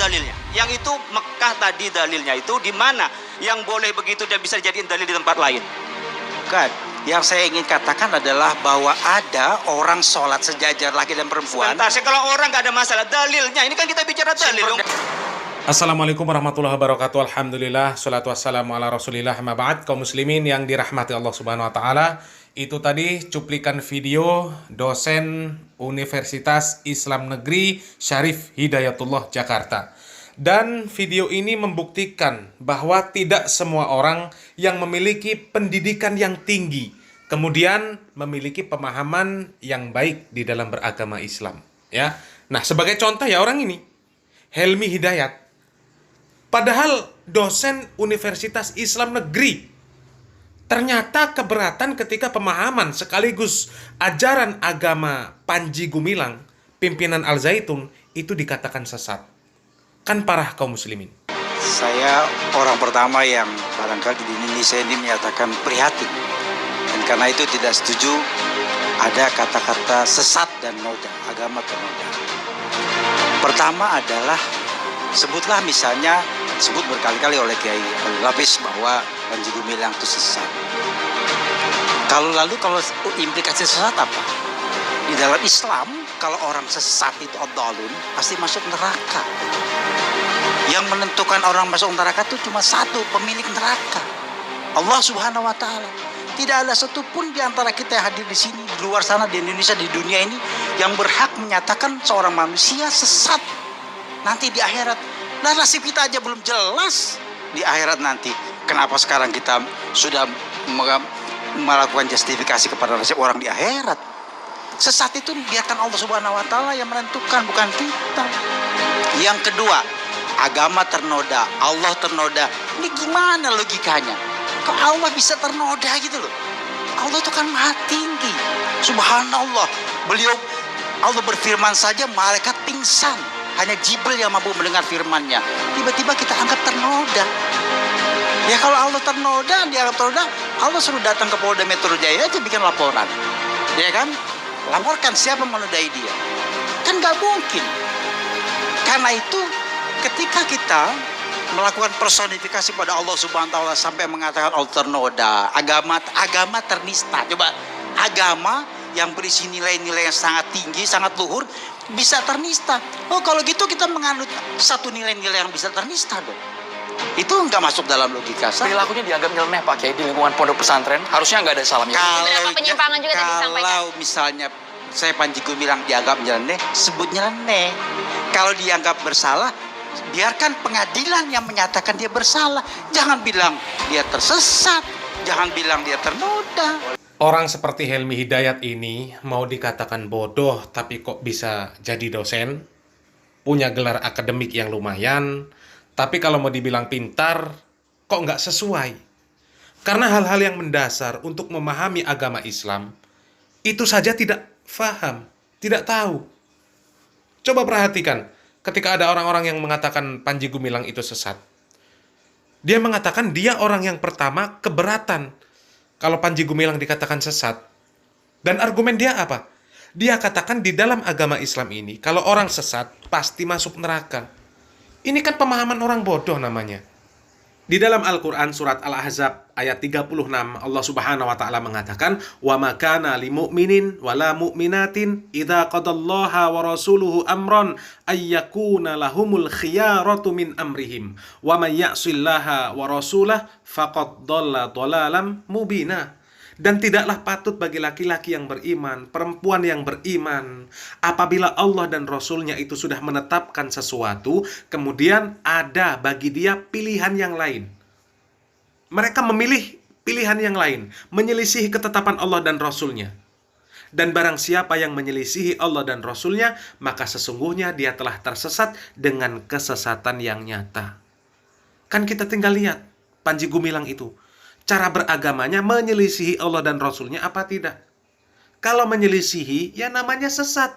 dalilnya? Yang itu Mekah tadi dalilnya itu di mana? Yang boleh begitu dan bisa dijadiin dalil di tempat lain? Bukan. Yang saya ingin katakan adalah bahwa ada orang sholat sejajar laki dan perempuan. Sebentar, kalau orang nggak ada masalah dalilnya, ini kan kita bicara dalil dong. Assalamualaikum warahmatullahi wabarakatuh. Alhamdulillah, salatu wassalamu ala rasulillah, ma ba'd. Kaum muslimin yang dirahmati Allah subhanahu wa ta'ala, itu tadi cuplikan video dosen Universitas Islam Negeri Syarif Hidayatullah Jakarta. Dan video ini membuktikan bahwa tidak semua orang yang memiliki pendidikan yang tinggi kemudian memiliki pemahaman yang baik di dalam beragama Islam, ya. Nah, sebagai contoh ya orang ini, Helmi Hidayat. Padahal dosen Universitas Islam Negeri. Ternyata keberatan ketika pemahaman sekaligus ajaran agama Panji Gumilang, pimpinan Al Zaitun, itu dikatakan sesat. Kan parah kaum muslimin. Saya orang pertama yang barangkali di Indonesia ini menyatakan prihatin. Dan karena itu tidak setuju ada kata-kata sesat dan noda, agama ternoda. Pertama adalah, sebutlah misalnya, disebut berkali-kali oleh Kiai Lapis bahwa Panji Gumilang itu sesat. Kalau implikasi sesat apa? Di dalam Islam, kalau orang sesat itu ad-dhalun, pasti masuk neraka. Yang menentukan orang masuk neraka itu cuma satu, pemilik neraka, Allah Subhanahu wa Ta'ala. Tidak ada satupun di antara kita yang hadir di sini, di luar sana, di Indonesia, di dunia ini yang berhak menyatakan seorang manusia sesat nanti di akhirat. Nah, nasib kita aja belum jelas di akhirat nanti. Kenapa sekarang kita sudah melakukan justifikasi kepada nasib orang di akhirat? Sesat itu biarkan Allah Subhanahu wa Ta'ala yang menentukan, bukan kita. Yang kedua, agama ternoda, Allah ternoda. Ini gimana logikanya? Kok Allah bisa ternoda gitu loh? Allah itu kan maha tinggi. Subhanallah. Allah berfirman saja malaikat pingsan. Hanya Jibril yang mampu mendengar firman-Nya. Tiba-tiba kita anggap ternoda. Ya kalau Allah ternoda, dianggap ternoda, Allah suruh datang ke Polda Metro Jaya aja bikin laporan. Ya kan? Laporkan siapa menodai dia. Kan gak mungkin. Karena itu ketika kita melakukan personifikasi pada Allah Subhanahu wa Ta'ala sampai mengatakan Allah ternoda, agama ternista. Coba, agama yang berisi nilai-nilai yang sangat tinggi, sangat luhur, bisa ternista. Oh, kalau gitu kita menganut satu nilai-nilai yang bisa ternista dong. Itu nggak masuk dalam logika saya. Perilakunya dianggap nyeleneh Pak Kiai di lingkungan pondok pesantren, harusnya nggak ada salahnya. Penyimpangan juga tadi disampaikan. Kalau misalnya saya Panji Gumilang dianggap nyeleneh, sebut nyeleneh. Kalau dianggap bersalah, biarkan pengadilan yang menyatakan dia bersalah. Jangan bilang dia tersesat, jangan bilang dia ternoda. Orang seperti Helmi Hidayat ini mau dikatakan bodoh tapi kok bisa jadi dosen, punya gelar akademik yang lumayan, tapi kalau mau dibilang pintar, kok nggak sesuai. Karena hal-hal yang mendasar untuk memahami agama Islam, itu saja tidak faham, tidak tahu. Coba perhatikan, ketika ada orang-orang yang mengatakan Panji Gumilang itu sesat, dia mengatakan dia orang yang pertama keberatan kalau Panji Gumilang dikatakan sesat. Dan argumen dia apa? Dia katakan di dalam agama Islam ini, kalau orang sesat, pasti masuk neraka. Ini kan pemahaman orang bodoh namanya. Di dalam Al-Quran surat Al-Ahzab ayat 36, Allah Subhanahu wa Ta'ala mengatakan, "Wa ma kana li mu'minin wa la mu'minatin idza qadallaha wa rasuluhu amran ayyakuna lahumul khiyaratu min amrihim wa may ya'sillaha wa rasulahu faqad dhalla dhalalan mubina." Dan tidaklah patut bagi laki-laki yang beriman, perempuan yang beriman, apabila Allah dan Rasulnya itu sudah menetapkan sesuatu, kemudian ada bagi dia pilihan yang lain. Mereka memilih pilihan yang lain, menyelisihi ketetapan Allah dan Rasulnya. Dan barang siapa yang menyelisihi Allah dan Rasulnya, maka sesungguhnya dia telah tersesat dengan kesesatan yang nyata. Kan kita tinggal lihat Panji Gumilang itu, cara beragamanya menyelisihi Allah dan Rasulnya apa tidak? Kalau menyelisihi, ya namanya sesat.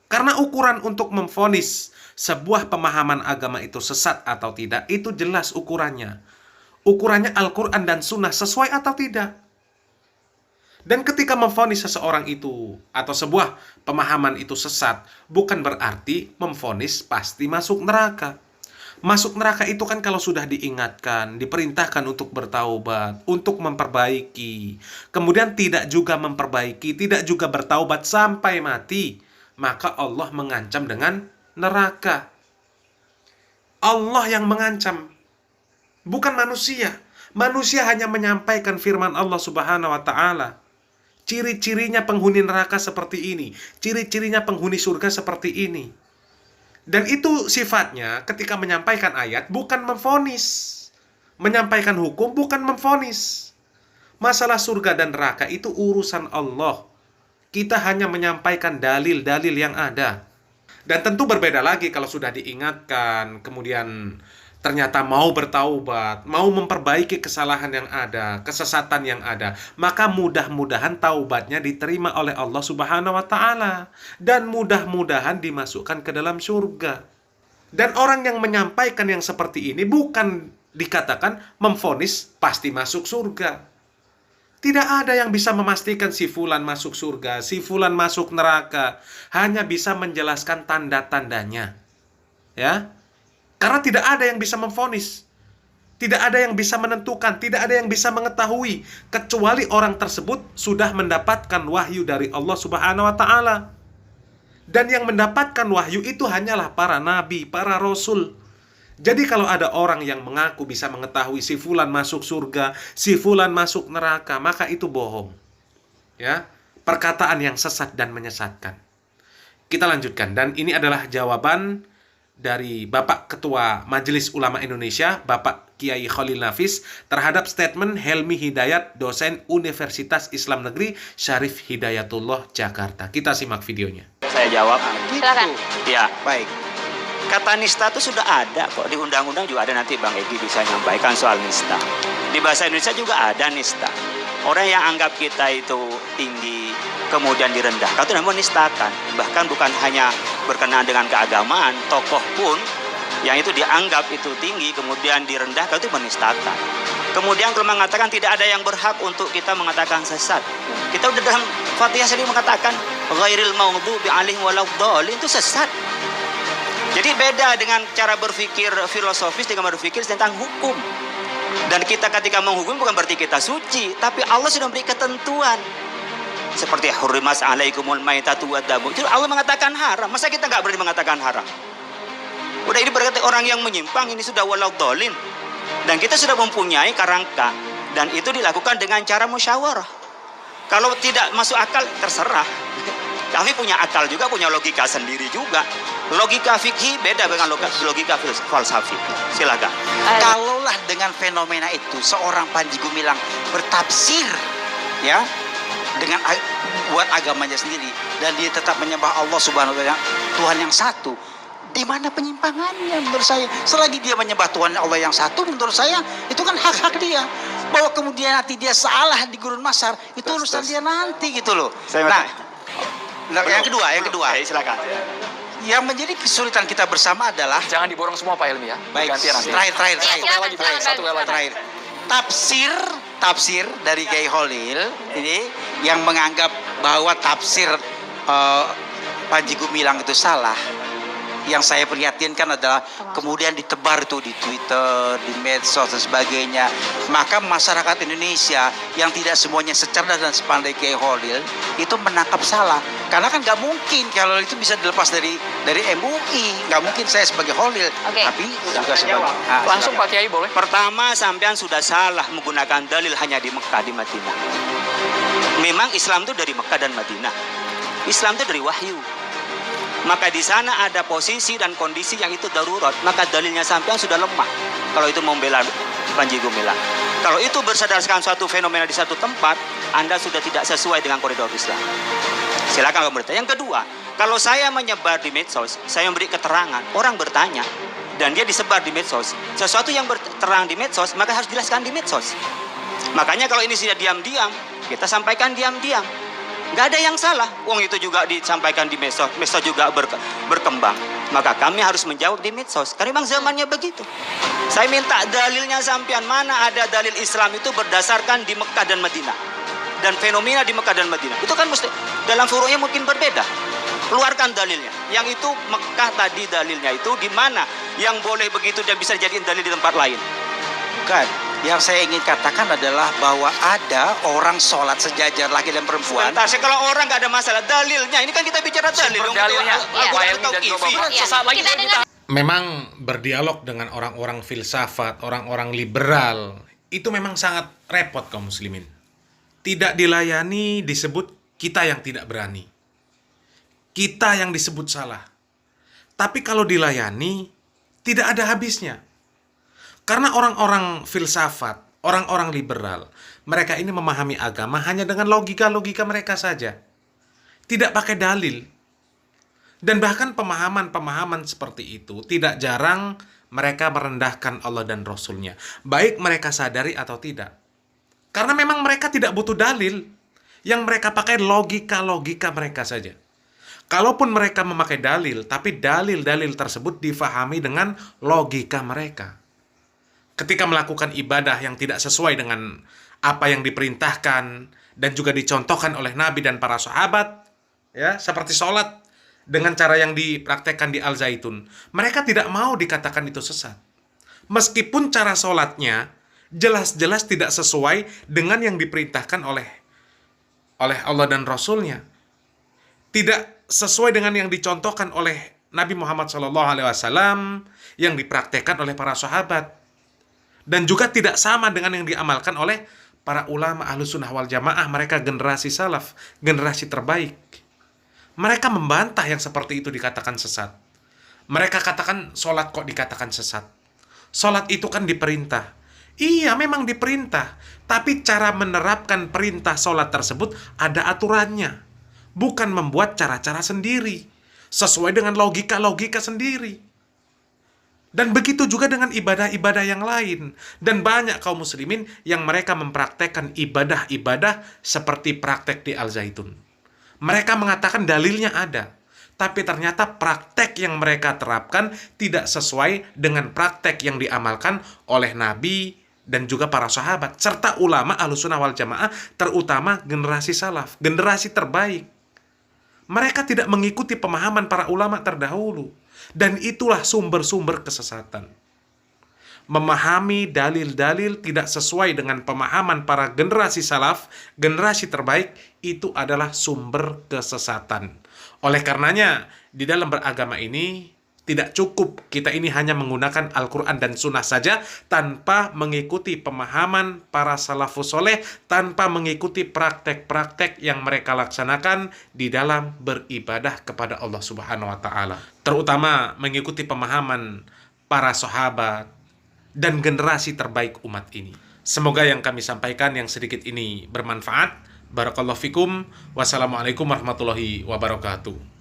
Karena ukuran untuk memvonis sebuah pemahaman agama itu sesat atau tidak, itu jelas ukurannya. Ukurannya Al-Quran dan Sunnah sesuai atau tidak. Dan ketika memvonis seseorang itu atau sebuah pemahaman itu sesat, bukan berarti memvonis pasti masuk neraka. Masuk neraka itu kan kalau sudah diingatkan, diperintahkan untuk bertaubat, untuk memperbaiki, kemudian tidak juga memperbaiki, tidak juga bertaubat sampai mati, maka Allah mengancam dengan neraka. Allah yang mengancam, bukan manusia. Manusia hanya menyampaikan firman Allah Subhanahu wa Ta'ala. Ciri-cirinya penghuni neraka seperti ini, ciri-cirinya penghuni surga seperti ini. Dan itu sifatnya ketika menyampaikan ayat bukan memvonis. Menyampaikan hukum bukan memvonis. Masalah surga dan neraka itu urusan Allah. Kita hanya menyampaikan dalil-dalil yang ada. Dan tentu berbeda lagi kalau sudah diingatkan, kemudian ternyata mau bertaubat, mau memperbaiki kesalahan yang ada, kesesatan yang ada, maka mudah-mudahan taubatnya diterima oleh Allah Subhanahu wa Ta'ala, dan mudah-mudahan dimasukkan ke dalam surga. Dan orang yang menyampaikan yang seperti ini bukan dikatakan memvonis pasti masuk surga. Tidak ada yang bisa memastikan si fulan masuk surga, si fulan masuk neraka, hanya bisa menjelaskan tanda-tandanya. Ya. Karena tidak ada yang bisa memvonis. Tidak ada yang bisa menentukan. Tidak ada yang bisa mengetahui. Kecuali orang tersebut sudah mendapatkan wahyu dari Allah Subhanahu wa Ta'ala. Dan yang mendapatkan wahyu itu hanyalah para nabi, para rasul. Jadi kalau ada orang yang mengaku bisa mengetahui si fulan masuk surga, si fulan masuk neraka, maka itu bohong. Ya, perkataan yang sesat dan menyesatkan. Kita lanjutkan. Dan ini adalah jawaban dari Bapak Ketua Majelis Ulama Indonesia, Bapak Kiai Khalil Nafis, terhadap statement Helmi Hidayat, dosen Universitas Islam Negeri Syarif Hidayatullah, Jakarta. Kita simak videonya. Saya jawab. Silakan. Ya, Baik. kata nista itu sudah ada kok. Di undang-undang juga ada, nanti Bang Egi bisa nyampaikan soal nista. Di bahasa Indonesia juga ada nista. Orang yang anggap kita itu tinggi, kemudian direndahkan, itu namanya menistakan. Bahkan bukan hanya berkenaan dengan keagamaan, tokoh pun yang itu dianggap itu tinggi, kemudian direndahkan, itu menistakan. Kemudian kalau mengatakan tidak ada yang berhak untuk kita mengatakan sesat. Kita udah dalam Fatihah sendiri mengatakan ghairil maghdubi alaihim waladdallin, itu sesat. Jadi beda dengan cara berpikir filosofis dengan berpikir tentang hukum. Dan kita ketika menghukum bukan berarti kita suci, tapi Allah sudah memberi ketentuan. Seperti hurrimas alaikumul maitatu wadamu. Itu Allah mengatakan haram. Masa kita nggak berani mengatakan haram? Udah ini berarti orang yang menyimpang ini sudah waladdallin. Dan kita sudah mempunyai kerangka. Dan itu dilakukan dengan cara musyawarah. Kalau tidak masuk akal, terserah. Kami punya akal juga, punya logika sendiri juga. Logika fikih beda dengan logika falsafi. Silakan. Kalaulah dengan fenomena itu seorang Panji Gumilang bertafsir, ya, dengan buat agamanya sendiri, dan dia tetap menyembah Allah Subhanahu wa Ta'ala, Tuhan yang satu, di mana penyimpangannya menurut saya? Selagi dia menyembah Tuhan Allah yang satu, menurut saya itu kan hak-hak dia. Bahwa kemudian nanti dia salah di gurun masar, itu urusan dia nanti gitu loh. Yang kedua, silakan. Yang menjadi kesulitan kita bersama adalah, Jangan diborong semua Pak Helmi ya. baik, Gantian nanti. terakhir. Silakan, Satu silakan. Terakhir, tafsir dari Kiai Khalil ini yang menganggap bahwa tafsir Panji Gumilang itu salah. Yang saya prihatinkan adalah kemudian ditebar tuh di Twitter, di medsos dan sebagainya. Maka masyarakat Indonesia yang tidak semuanya secerdas dan sepandai Kiai Khalil itu menangkap salah. Karena kan nggak mungkin kalau itu bisa dilepas dari MUI. Nggak mungkin saya sebagai Khalil, Oke. tapi juga sebagai Langsung Pak Kiai boleh? Pertama, sampean sudah salah menggunakan dalil hanya di Mekah, di Madinah. Memang Islam itu dari Mekah dan Madinah. Islam itu dari wahyu. Maka di sana ada posisi dan kondisi yang itu darurat. Maka dalilnya sampean sudah lemah. Kalau itu membela Panji Gumilang. Kalau itu berdasarkan suatu fenomena di satu tempat, Anda sudah tidak sesuai dengan koridor Islam. Silakan kalau bertanya. Yang kedua, kalau saya menyebar di medsos, saya memberi keterangan, orang bertanya, dan dia disebar di medsos, sesuatu yang terang di medsos, maka harus dijelaskan di medsos. Makanya kalau ini sudah diam-diam, kita sampaikan diam-diam. Nggak ada yang salah. Wong itu juga disampaikan di medsos. Medsos juga berkembang. Maka kami harus menjawab di medsos. Karena memang zamannya begitu. Saya minta dalilnya sampean. Mana ada dalil Islam itu berdasarkan di Mekah dan Madinah. dan fenomena di Mekah dan Madinah. Itu kan mesti dalam furu'nya mungkin berbeda. Keluarkan dalilnya. Yang itu Mekah tadi dalilnya itu di mana yang boleh begitu dan bisa dijadiin dalil di tempat lain. Bukan. Yang saya ingin katakan adalah bahwa ada orang sholat sejajar laki dan perempuan. Sebentar, kalau orang nggak ada masalah dalilnya, ini kan kita bicara dalil. Sumber dalilnya, Al-Quran atau kifi. Sesaat lagi Kita dengar. Memang berdialog dengan orang-orang filsafat, orang-orang liberal, itu memang sangat repot kaum muslimin. Tidak dilayani disebut kita yang tidak berani. Kita yang disebut salah. Tapi kalau dilayani, tidak ada habisnya. Karena orang-orang filsafat, orang-orang liberal, mereka ini memahami agama hanya dengan logika-logika mereka saja. Tidak pakai dalil. Dan bahkan pemahaman-pemahaman seperti itu tidak jarang mereka merendahkan Allah dan Rasul-Nya. Baik mereka sadari atau tidak. Karena memang mereka tidak butuh dalil. Yang mereka pakai logika-logika mereka saja. Kalaupun mereka memakai dalil, tapi dalil-dalil tersebut difahami dengan logika mereka. Ketika melakukan ibadah yang tidak sesuai dengan apa yang diperintahkan dan juga dicontohkan oleh Nabi dan para sahabat, ya, seperti sholat dengan cara yang dipraktekkan di Al-Zaitun, mereka tidak mau dikatakan itu sesat. Meskipun cara sholatnya jelas-jelas tidak sesuai dengan yang diperintahkan oleh Allah dan Rasul-Nya. Tidak sesuai dengan yang dicontohkan oleh Nabi Muhammad SAW yang dipraktekkan oleh para sahabat. Dan juga tidak sama dengan yang diamalkan oleh para ulama Ahlussunnah wal Jamaah. Mereka generasi salaf, generasi terbaik. Mereka membantah yang seperti itu dikatakan sesat. Mereka katakan sholat kok dikatakan sesat. Sholat itu kan diperintah. Iya, memang diperintah. Tapi cara menerapkan perintah sholat tersebut ada aturannya. Bukan membuat cara-cara sendiri. Sesuai dengan logika-logika sendiri. Dan begitu juga dengan ibadah-ibadah yang lain. Dan banyak kaum muslimin yang mereka mempraktekkan ibadah-ibadah seperti praktek di Al-Zaitun. Mereka mengatakan dalilnya ada. Tapi ternyata praktek yang mereka terapkan tidak sesuai dengan praktek yang diamalkan oleh Nabi dan juga para sahabat. Serta ulama Ahlussunnah wal Jamaah, terutama generasi salaf, generasi terbaik. Mereka tidak mengikuti pemahaman para ulama terdahulu. Dan itulah sumber-sumber kesesatan. Memahami dalil-dalil tidak sesuai dengan pemahaman para generasi salaf, generasi terbaik, itu adalah sumber kesesatan. Oleh karenanya, di dalam beragama ini, tidak cukup kita ini hanya menggunakan Al-Quran dan Sunnah saja tanpa mengikuti pemahaman para salafus soleh, tanpa mengikuti praktek-praktek yang mereka laksanakan di dalam beribadah kepada Allah Subhanahu wa Ta'ala. Terutama mengikuti pemahaman para sahabat dan generasi terbaik umat ini. Semoga yang kami sampaikan yang sedikit ini bermanfaat. Barakallahu fikum. Wassalamualaikum warahmatullahi wabarakatuh.